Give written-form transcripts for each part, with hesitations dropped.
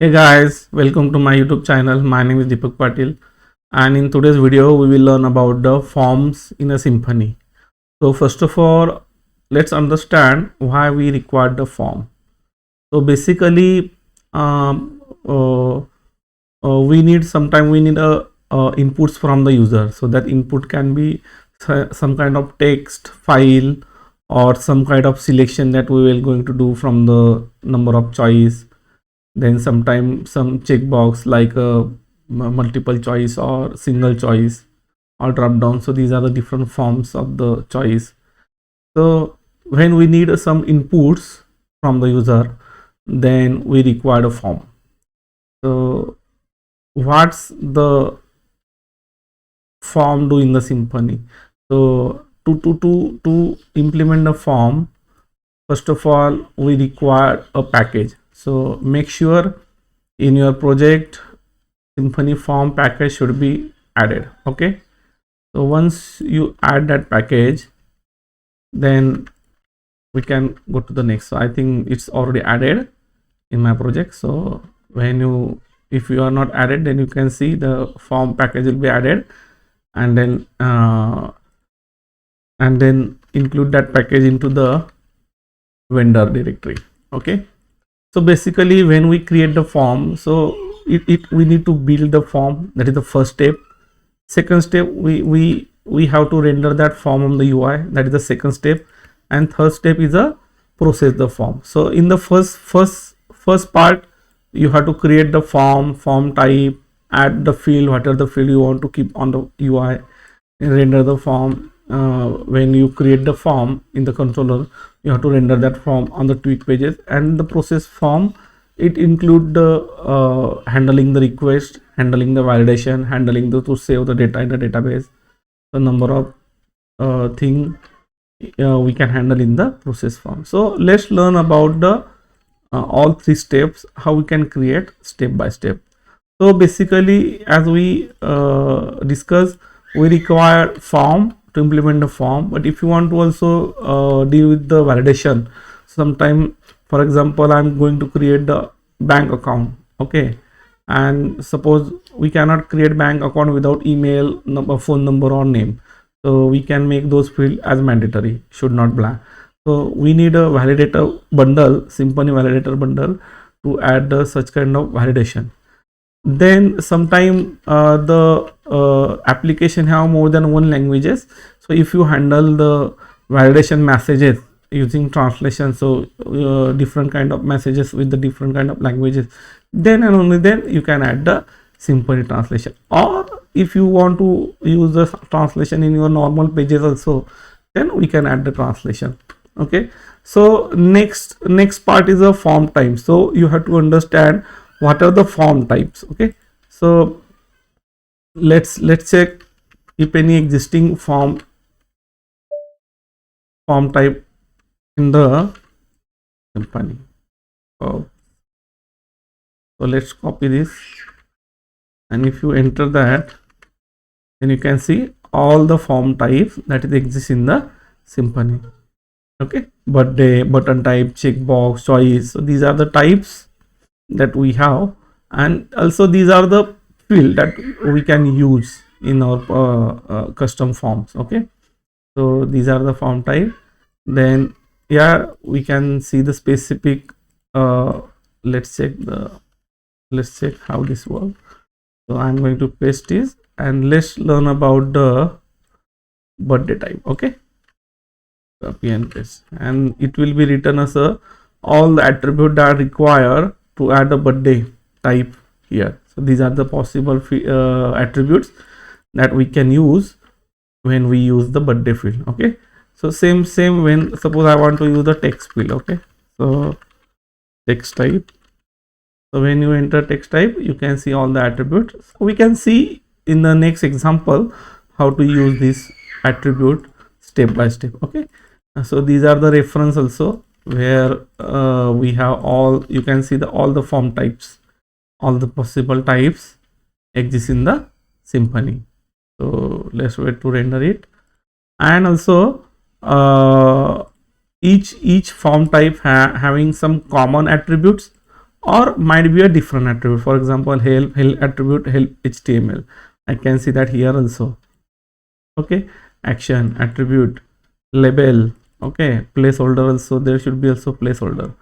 Hey guys, welcome to my YouTube channel. My name is Deepak Patil, and in today's video we will learn about the forms in a Symfony. So first of all, let's understand why we require the form. So basically, we need inputs from the user. So that input can be some kind of text file or some kind of selection that we will going to do from the number of choice. Then sometimes some checkbox like a multiple choice or single choice or drop down. So these are the different forms of the choice. So when we need some inputs from the user, then we require a form. So what's the form do in the Symfony? So to implement the form, first of all we require a package. So make sure in your project Symfony form package should be added. Okay, so once you add that package, then we can go to the next. So I think it's already added in my project. So if you are not added, then you can see the form package will be added, and then include that package into the vendor directory. Okay, so basically when we create the form, so we need to build the form. That is the first step. Second step, we have to render that form on the UI. That is the second step. And third step is a process the form. So in the first part, you have to create the form type, add the field, whatever the field you want to keep on the UI, and render the form. When you create the form in the controller, you have to render that form on the tweak pages. And the process form, it include the handling the request, handling the validation, handling to save the data in the database. The number of thing we can handle in the process form. So let's learn about the all three steps, how we can create step by step. So basically, as we discussed, we require form to implement the form. But if you want to also deal with the validation, sometime, for example, I'm going to create the bank account. Okay, and suppose we cannot create bank account without email number, phone number or name. So we can make those field as mandatory, should not blank. So we need a validator bundle, Symfony validator bundle, to add such kind of validation. Then sometime the application have more than one languages. So if you handle the validation messages using translation, so different kind of messages with the different kind of languages, then and only then you can add the Symfony translation. Or if you want to use the translation in your normal pages also, then we can add the translation. Okay, so next part is a form type. So you have to understand what are the form types. Okay, so let's check if any existing form type in the Symfony. So let's copy this, and if you enter that, then you can see all the form types that exist in the Symfony. Okay, birthday, button type, checkbox, choice. So these are the types that we have, and also these are the field that we can use in our custom forms. Okay, so these are the form type. Then we can see the specific. Let's check how this works. So I'm going to paste this, and let's learn about the birthday type. Okay, copy and paste, and it will be written as all the attribute that are required to add a birthday type here. So these are the possible attributes that we can use when we use the birthday field. Okay, so same when suppose I want to use the text field. Okay, so text type. So when you enter text type, you can see all the attributes. So we can see in the next example how to use this attribute step by step. Okay, so these are the reference also, where we have all, you can see all the form types, all the possible types exist in the Symfony. So let's wait to render it. And also each form type having some common attributes or might be a different attribute. For example, help attribute help HTML. I can see that here also. Okay, action attribute label. Okay, placeholder also, there should be also placeholder.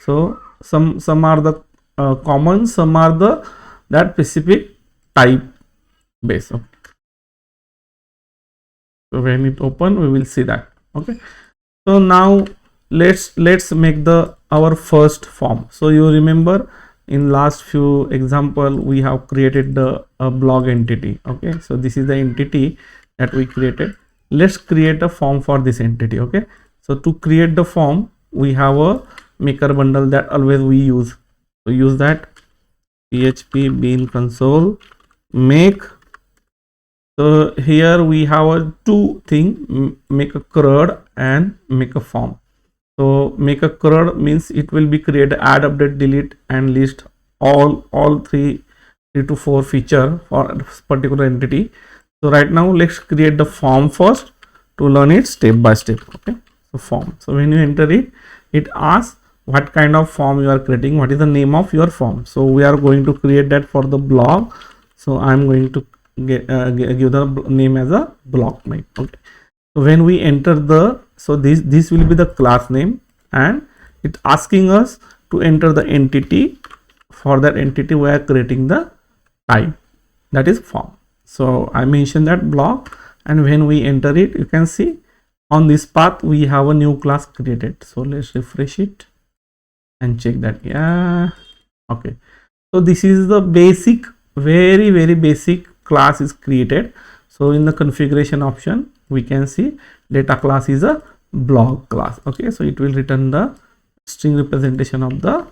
So some are the common, some are the that specific type base. Okay. So when it open, we will see that. Okay, so now let's make the our first form. So you remember in last few example we have created the blog entity. Okay, so this is the entity that we created. Let's create a form for this entity. Okay, so to create the form, we have a maker bundle that always we use. So use that php bean console make. So here we have a two thing, make a CRUD and make a form. So make a CRUD means it will be create, add, update, delete and list all three to four feature for a particular entity. So right now let's create the form first to learn it step by step. Okay, so form. So when you enter it, it asks what kind of form you are creating, what is the name of your form. So we are going to create that for the blog. So I'm going to give the name as a block name. Okay, so when we enter the, so this will be the class name, and it's asking us to enter the entity. For that entity we are creating the type, that is form. So I mentioned that block, and when we enter it, you can see on this path we have a new class created. So let's refresh it and check that. Yeah, okay, so this is the basic, very basic class is created. So in the configuration option we can see data class is a blog class. Okay, so it will return the string representation of the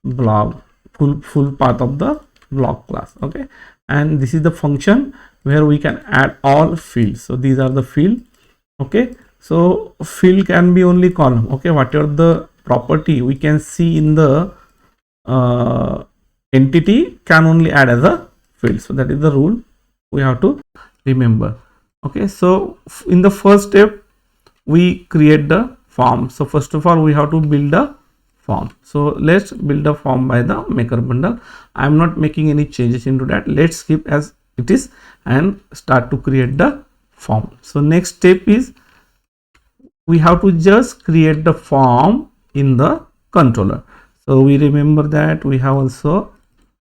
blog, full path of the blog class. Okay, and this is the function where we can add all fields. So these are the field. Okay, so field can be only column. Okay, whatever the property we can see in the entity can only add as a field. So that is the rule we have to remember. Okay, so in the first step we create the form. So first of all we have to build a form. So let's build a form by the maker bundle. I'm not making any changes into that. Let's keep as it is and start to create the form. So next step is we have to just create the form in the controller. So we remember that we have also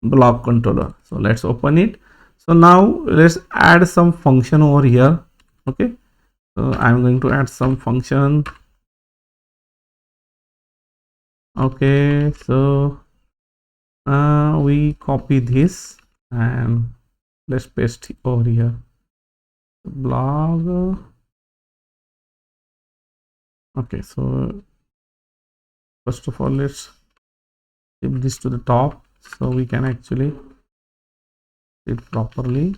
block controller. So let's open it. So now let's add some function over here. Okay, so I'm going to add some function. Okay, so we copy this and let's paste over here. Blog. Okay, so first of all let's keep this to the top so we can actually see it properly.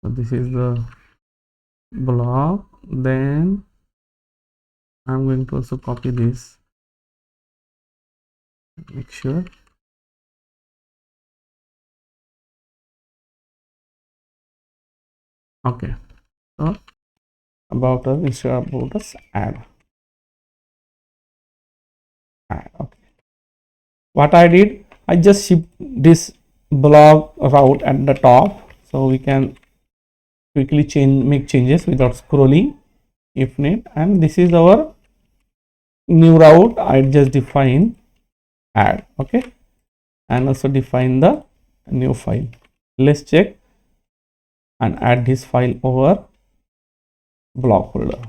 So this is the blog. Then I'm going to also copy this, make sure. Okay, so about us, instead of about us, add. Okay, what I did, I just shift this blog route at the top so we can quickly make changes without scrolling if need. And this is our new route. I just define add. Okay, and also define the new file. Let's check and add this file over blog folder.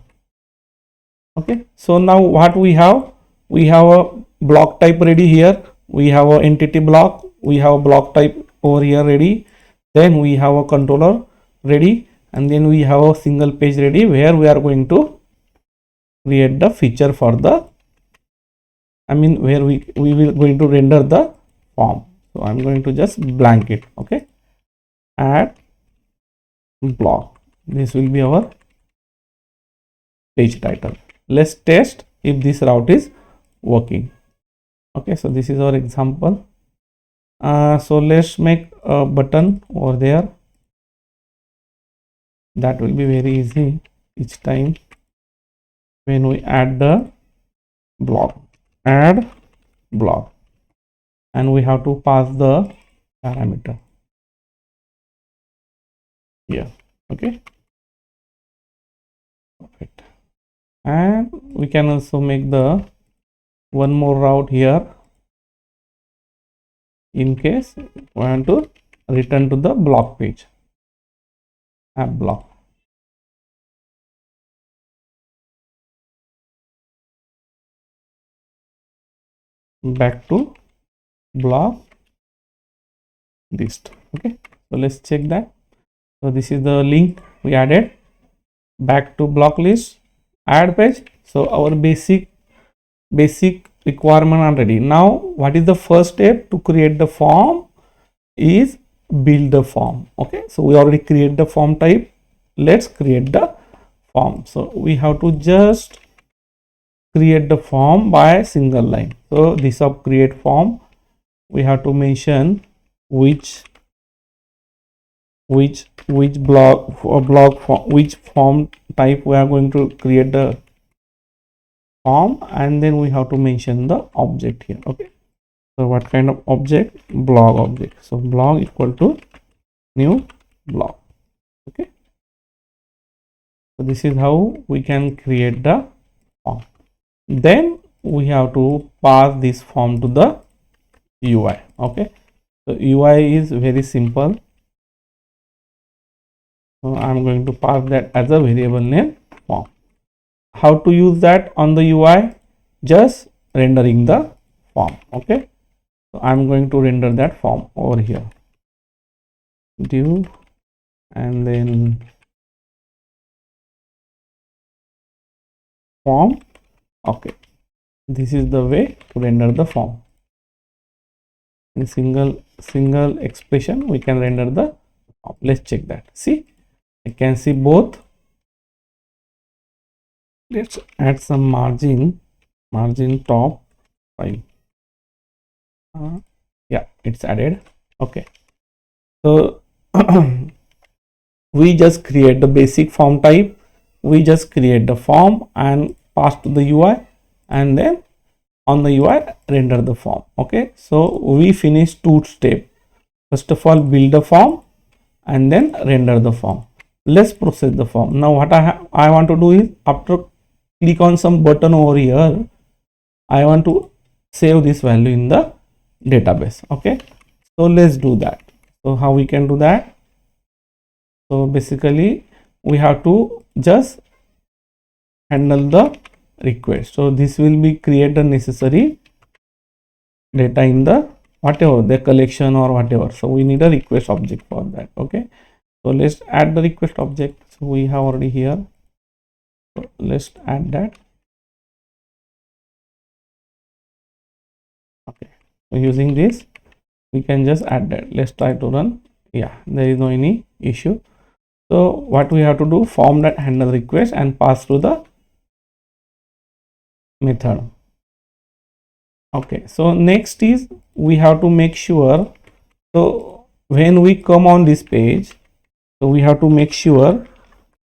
Okay, so now what we have a block type ready here, we have a entity block, we have a block type over here ready, then we have a controller ready, and then we have a single page ready where we are going to create the feature for the, where we will going to render the form. So I'm going to just blank it. Okay, add block, this will be our page title. Let's test if this route is working. Okay, so this is our example. So let's make a button over there. That will be very easy each time when we add the block. Add block, and we have to pass the parameter here. Okay, perfect. And we can also make the one more route here in case we want to return to the block page, app block. Back to block list. Okay, so let's check that. So this is the link we added. Back to block list, add page. So our basic requirement are ready. Now what is the first step to create the form is build the form. Okay, so we already create the form type. Let's create the form. So we have to just create the form by single line. So this of create form, we have to mention which block or which form type we are going to create the form, and then we have to mention the object here. Okay, so what kind of object? Blog object. So blog equal to new blog. Okay, so this is how we can create the form. Then we have to pass this form to the UI. Okay, so UI is very simple. So I'm going to pass that as a variable name form. How to use that on the UI? Just rendering the form. Okay, so I'm going to render that form over here. Div and then form. Okay, this is the way to render the form. In single expression we can render the form. Let's check that. See, I can see both. Let's add some margin top file. Yeah, it's added. Okay, so we just create the basic form type. We just create the form and pass to the UI, and then on the UI render the form. Okay, so we finish two steps. First of all, build the form and then render the form. Let's process the form. Now what I want to do is, after click on some button over here, I want to save this value in the database. Okay, so let's do that. So how we can do that? So basically we have to just handle the request. So this will be create the necessary data in the whatever the collection or whatever. So we need a request object for that. Okay, so let's add the request object. So we have already here. So let's add that. Okay, so using this we can just add that. Let's try to run. Yeah, there is no any issue. So what we have to do, form that handle request and pass through the method. Okay, so next is we have to make sure, so when we come on this page, so we have to make sure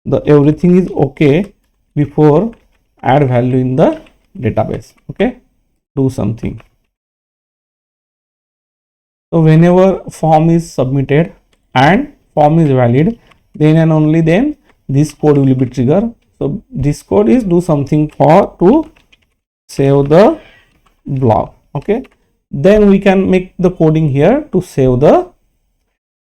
the everything is okay before add value in the database. Okay, do something. So whenever form is submitted and form is valid, then and only then this code will be triggered. So this code is do something for to save the block. Okay, then we can make the coding here to save the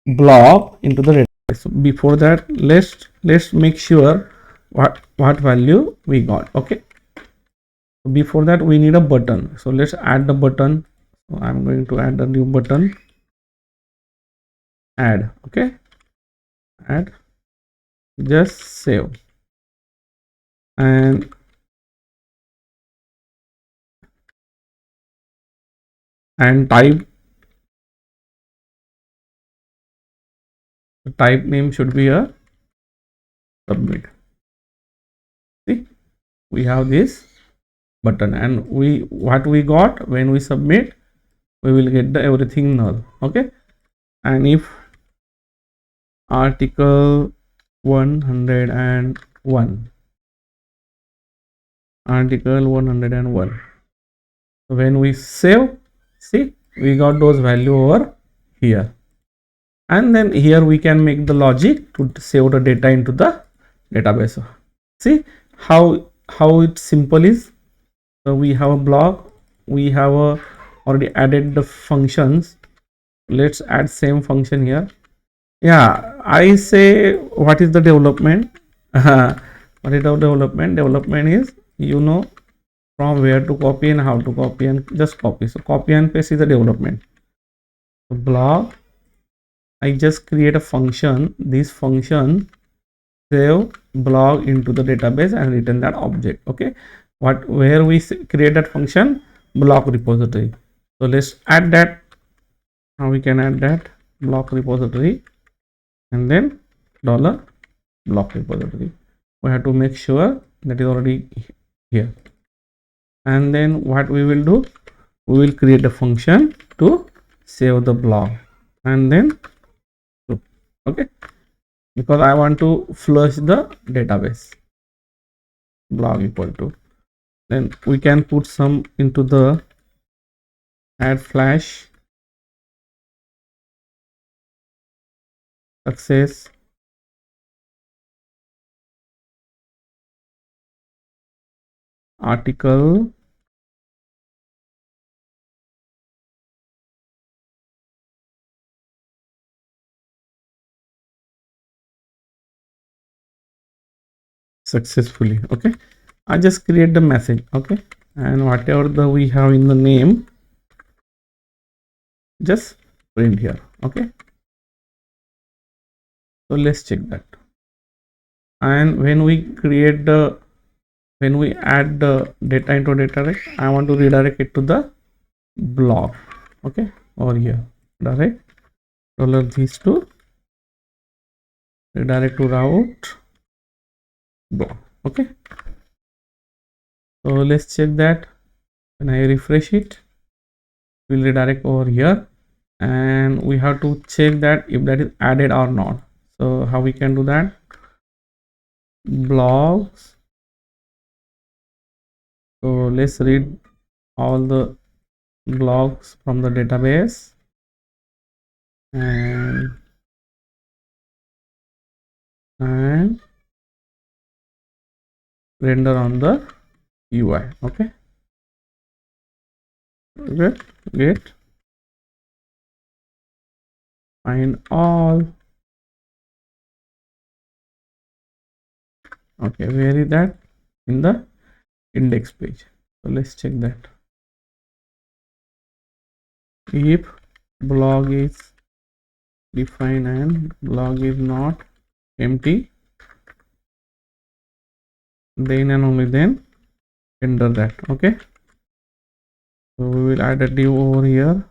block into the database. So before that, let's make sure what value we got. Okay, before that we need a button. So let's add the button. So I'm going to add a new button, add. Okay, add, just save and type name should be a submit. See, we have this button, and what we got when we submit, we will get the everything null. Okay, and if article 101 when we save, see, we got those value over here, and then here we can make the logic to save the data into the database. See how it simple is. So we have a block, we have already added the functions. Let's add same function here. Yeah, I say what is the development? What is the development? Development is, you know, from where to copy and how to copy, and just copy. So copy and paste is the development. So block, I just create a function. This function save block into the database and return that object. Okay, what where we create that function? Block repository. So let's add that. How we can add that? Block repository, and then dollar block repository. We have to make sure that is already here, and then what we will do, we will create a function to save the block, and then okay, because I want to flush the database. Block equal to, then we can put some into the add flash success article successfully. Okay, I just create the message. Okay, and whatever the we have in the name, just print here. Okay, so let's check that. And when we create the, when we add the data into data direct, I want to redirect it to the block. Okay, over here, direct dollar these two, redirect to route block. Okay, so let's check that. When I refresh it, will redirect over here, and we have to check that if that is added or not. So how we can do that? Blocks. So let's read all the blocks from the database and render on the UI. Okay, good. Get find all. Okay, where is that? In the index page. So let's check that. If blog is defined and blog is not empty, then and only then enter that. Okay, so we will add a div over here,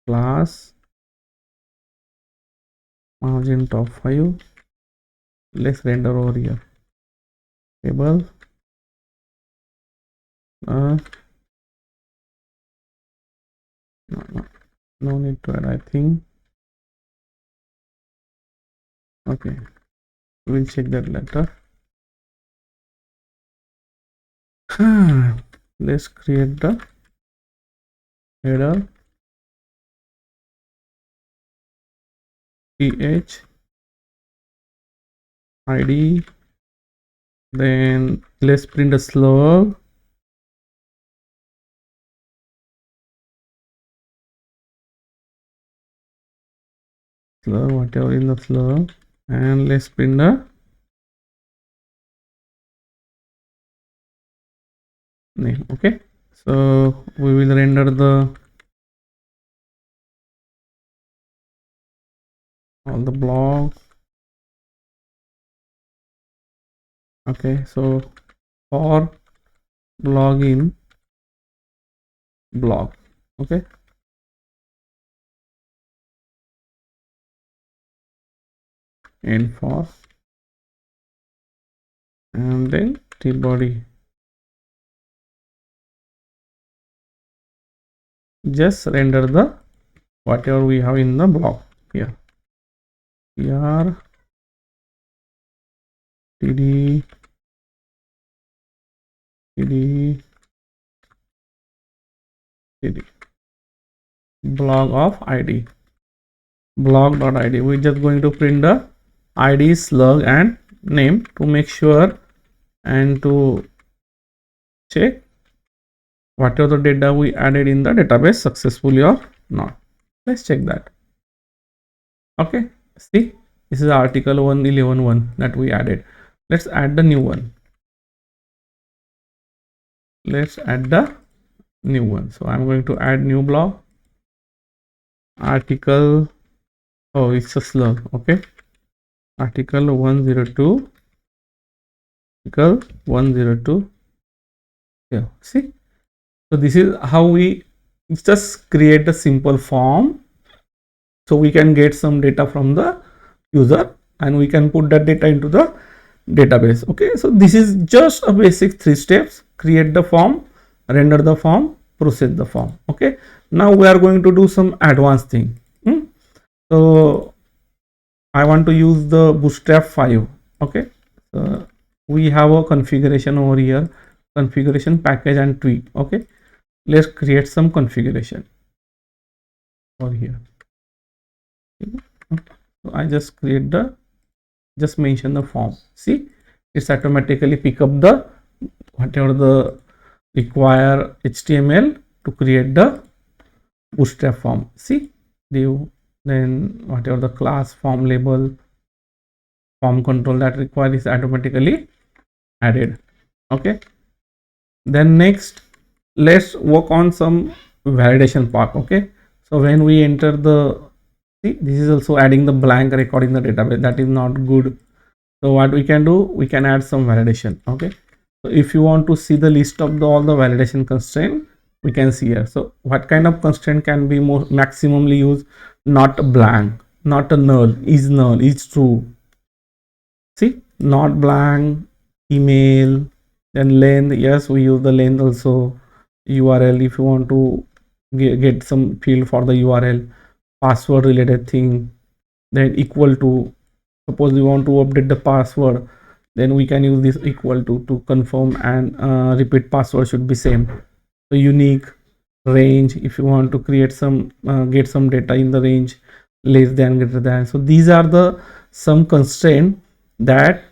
class margin top 5. Let's render over here, table no, no need to add, I think. Okay, we'll check that later. Let's create the header ph id, then let's print a slug, whatever in the slug, and let's print the name. Okay, so we will render the all the blocks. Okay, so for login block. Okay, and for, and then t body. Just render the whatever we have in the block here. Here td td td. blog of id, blog.id. We're just going to print the id, slug and name to make sure and to check whatever the data we added in the database successfully or not. Let's check that. Okay, see, this is article 111 that we added. Let's add the new one. Let's add the new one. So I'm going to add new blog, article, oh, it's a slug. Okay, article 102, article 102. Yeah, see, so this is how we just create a simple form, so we can get some data from the user and we can put that data into the database. Okay, so this is just a basic 3 steps: create the form, render the form, process the form. Okay, now we are going to do some advanced thing. So I want to use the bootstrap 5. Okay, so we have a configuration over here, configuration, package and tweak. Okay, let's create some configuration over here. So I just create the, just mention the form. See, it's automatically pick up the whatever the require HTML to create the bootstrap form. See, div, then whatever the class, form label, form control that require is automatically added. Okay, then next let's work on some validation part. Okay, so when we enter the, see, this is also adding the blank record in the database. That is not good. So what we can do, we can add some validation. Okay, so if you want to see the list of all the validation constraint, we can see here. So what kind of constraint can be more maximally used? Not a blank, not a null, is true. See, not blank, email, then length. Yes, we use the length also. URL, if you want to get some field for the URL, password related thing, then equal to, suppose we want to update the password, then we can use this equal to confirm, and repeat password should be same. So unique, range, if you want to create some get some data in the range less than, greater than. So these are the some constraint that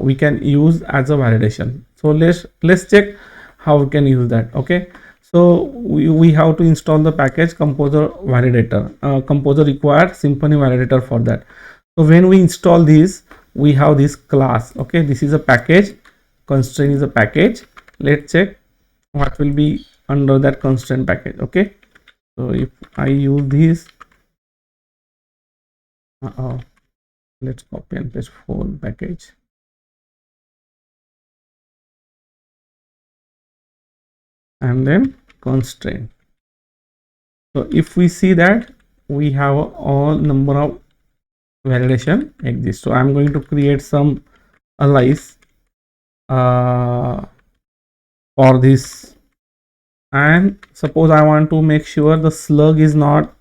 we can use as a validation. So let's check how we can use that. Okay, so we have to install the package composer validator. Composer required Symfony validator for that. So when we install this, we have this class. Okay, this is a package, constraint is a package. Let's check what will be under that constraint package. Okay, so if I use this, let's copy and paste whole package. And then constraint. So if we see that we have all number of validation exists, so I'm going to create some alias for this, and suppose I want to make sure the slug is not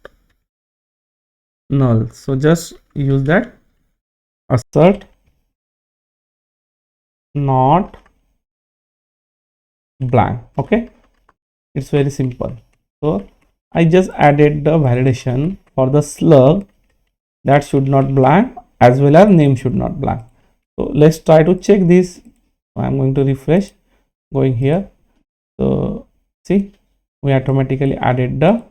null, so just use that assert not blank. Okay, it's very simple. So I just added the validation for the slug, that should not blank, as well as name should not blank. So let's try to check this. I'm going to refresh, going here. So see, we automatically added the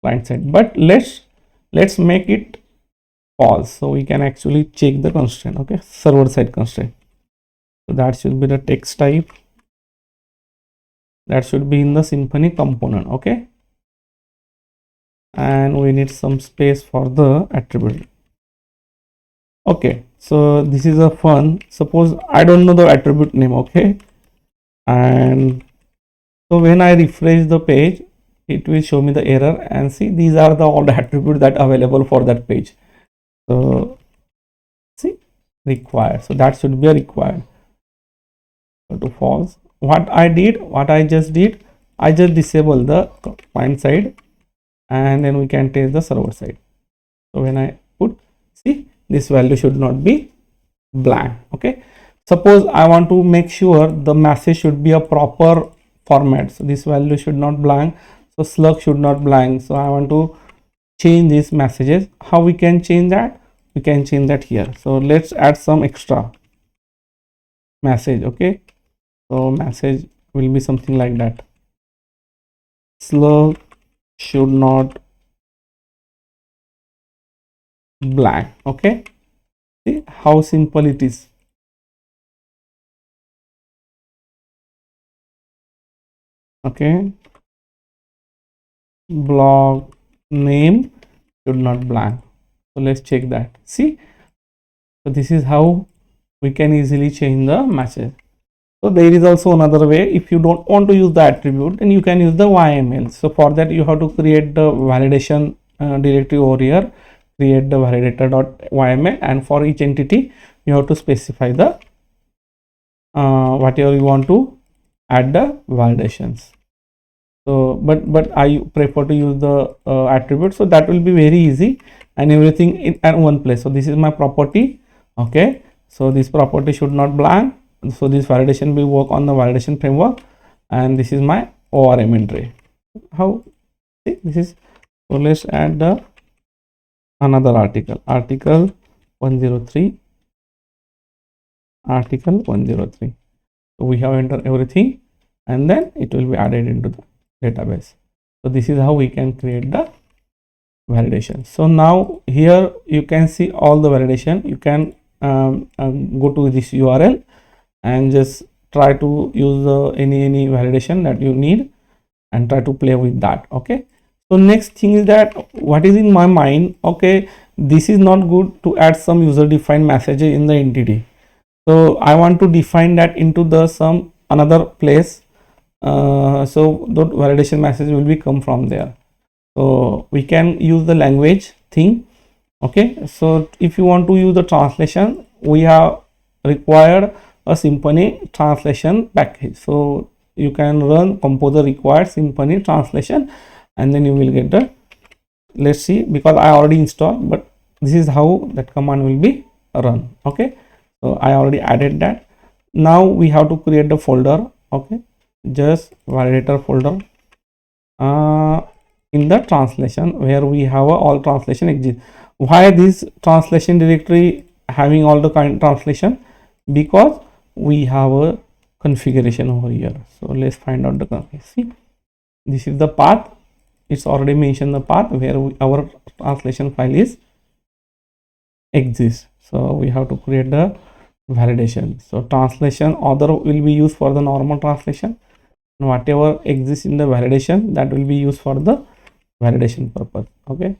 client side, but let's make it false, so we can actually check the constraint. Okay, server side constraint. So that should be the text type, that should be in the Symfony component. Okay, and we need some space for the attribute. Okay, so this is a fun, suppose I don't know the attribute name. Okay, and so when I refresh the page, it will show me the error, and see, these are the all the attributes that are available for that page. So see, required, so that should be a required. So to false, what I just did, I just disable the client side, and then we can test the server side. So when I put, see, this value should not be blank. Okay, Suppose I want to make sure the message should be a proper format, so this value should not blank, so slug should not blank. So I want to change these messages. How we can change that? We can change that here. So let's add some extra message. Okay, so message will be something like that: slug should not blank. Okay, see how simple it is. Okay, blog name should not blank. So let's check that. See, so this is how we can easily change the message. So there is also another way. If you don't want to use the attribute, then you can use the YML. So for that you have to create the validation directory over here, create the validator.yml, and for each entity you have to specify the whatever you want to add the validations. So but I prefer to use the attribute, so that will be very easy and everything in at one place. So this is my property. Okay, so this property should not blank. So this validation will work on the validation framework, and this is my ORM entry. How? See, this is, so let's add the another article 103, article 103. So we have entered everything, and then it will be added into the database. So this is how we can create the validation. So now here you can see all the validation. You can go to this URL and just try to use any validation that you need and try to play with that. Okay, so next thing is that what is in my mind. Okay, this is not good to add some user defined messages in the entity. So I want to define that into the some another place. So the validation message will be come from there. So we can use the language thing. Okay, so if you want to use the translation, we have required a Symfony translation package. So you can run composer required Symfony translation, and then you will get the, let's see, because I already installed, but this is how that command will be run. Okay, so I already added that. Now we have to create the folder. Okay, just validator folder in the translation where we have all translation exist. Why this translation directory having all the kind translation? Because we have a configuration over here. So let's find out the configuration. See, this is the path. It's already mentioned the path where our translation file is exists. So we have to create the validation. So translation author will be used for the normal translation, and whatever exists in the validation, that will be used for the validation purpose. Okay,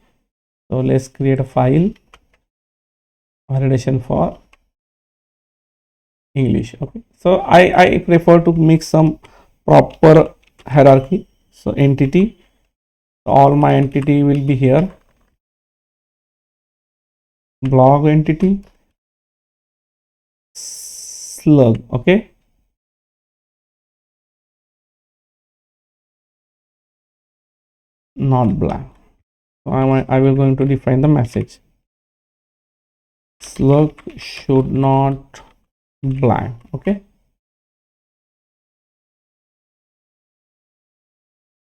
so let's create a file validation for English. Okay, so I prefer to make some proper hierarchy. So entity, all my entity will be here, blog entity, slug. Okay, not blank. So I will going to define the message: slug should not blank. Okay,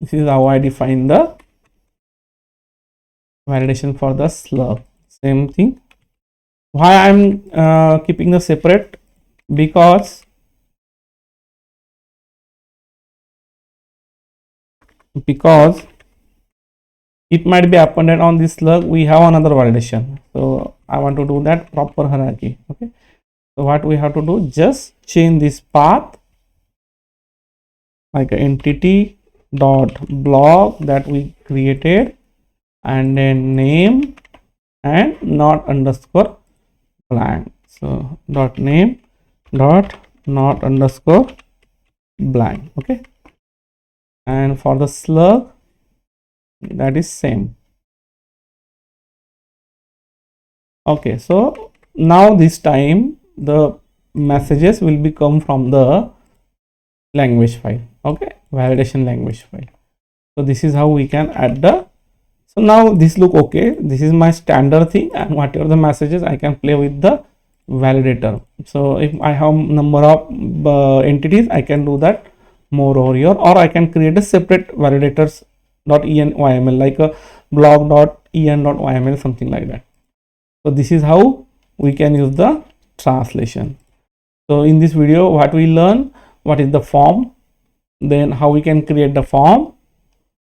this is how I define the validation for the slug. Same thing. Why I'm keeping the separate? Because it might be appended on this slug. We have another validation, so I want to do that proper hierarchy. Okay, so what we have to do, just change this path like entity dot blog that we created, and then name and not underscore blank. So dot name dot not underscore blank. Okay, and for the slug, that is same. Okay, so now this time the messages will be come from the language file. Okay, validation language file. So this is how we can add the, so now this look okay. This is my standard thing, and whatever the messages, I can play with the validator. So if I have number of entities, I can do that more over here, or I can create a separate validators .enyml, like a blog.en.yml, something like that. So this is how we can use the translation. So in this video, what we learn, what is the form, then how we can create the form,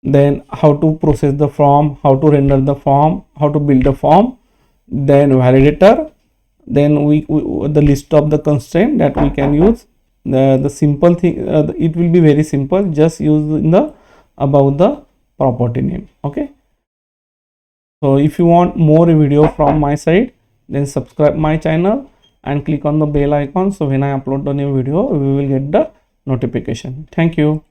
then how to process the form, how to render the form, how to build the form, then validator, then we the list of the constraint that we can use. The simple thing, it will be very simple, just use in the above the property name. Okay, so if you want more video from my side, then subscribe my channel and click on the bell icon, so when I upload the new video, we will get the notification. Thank you.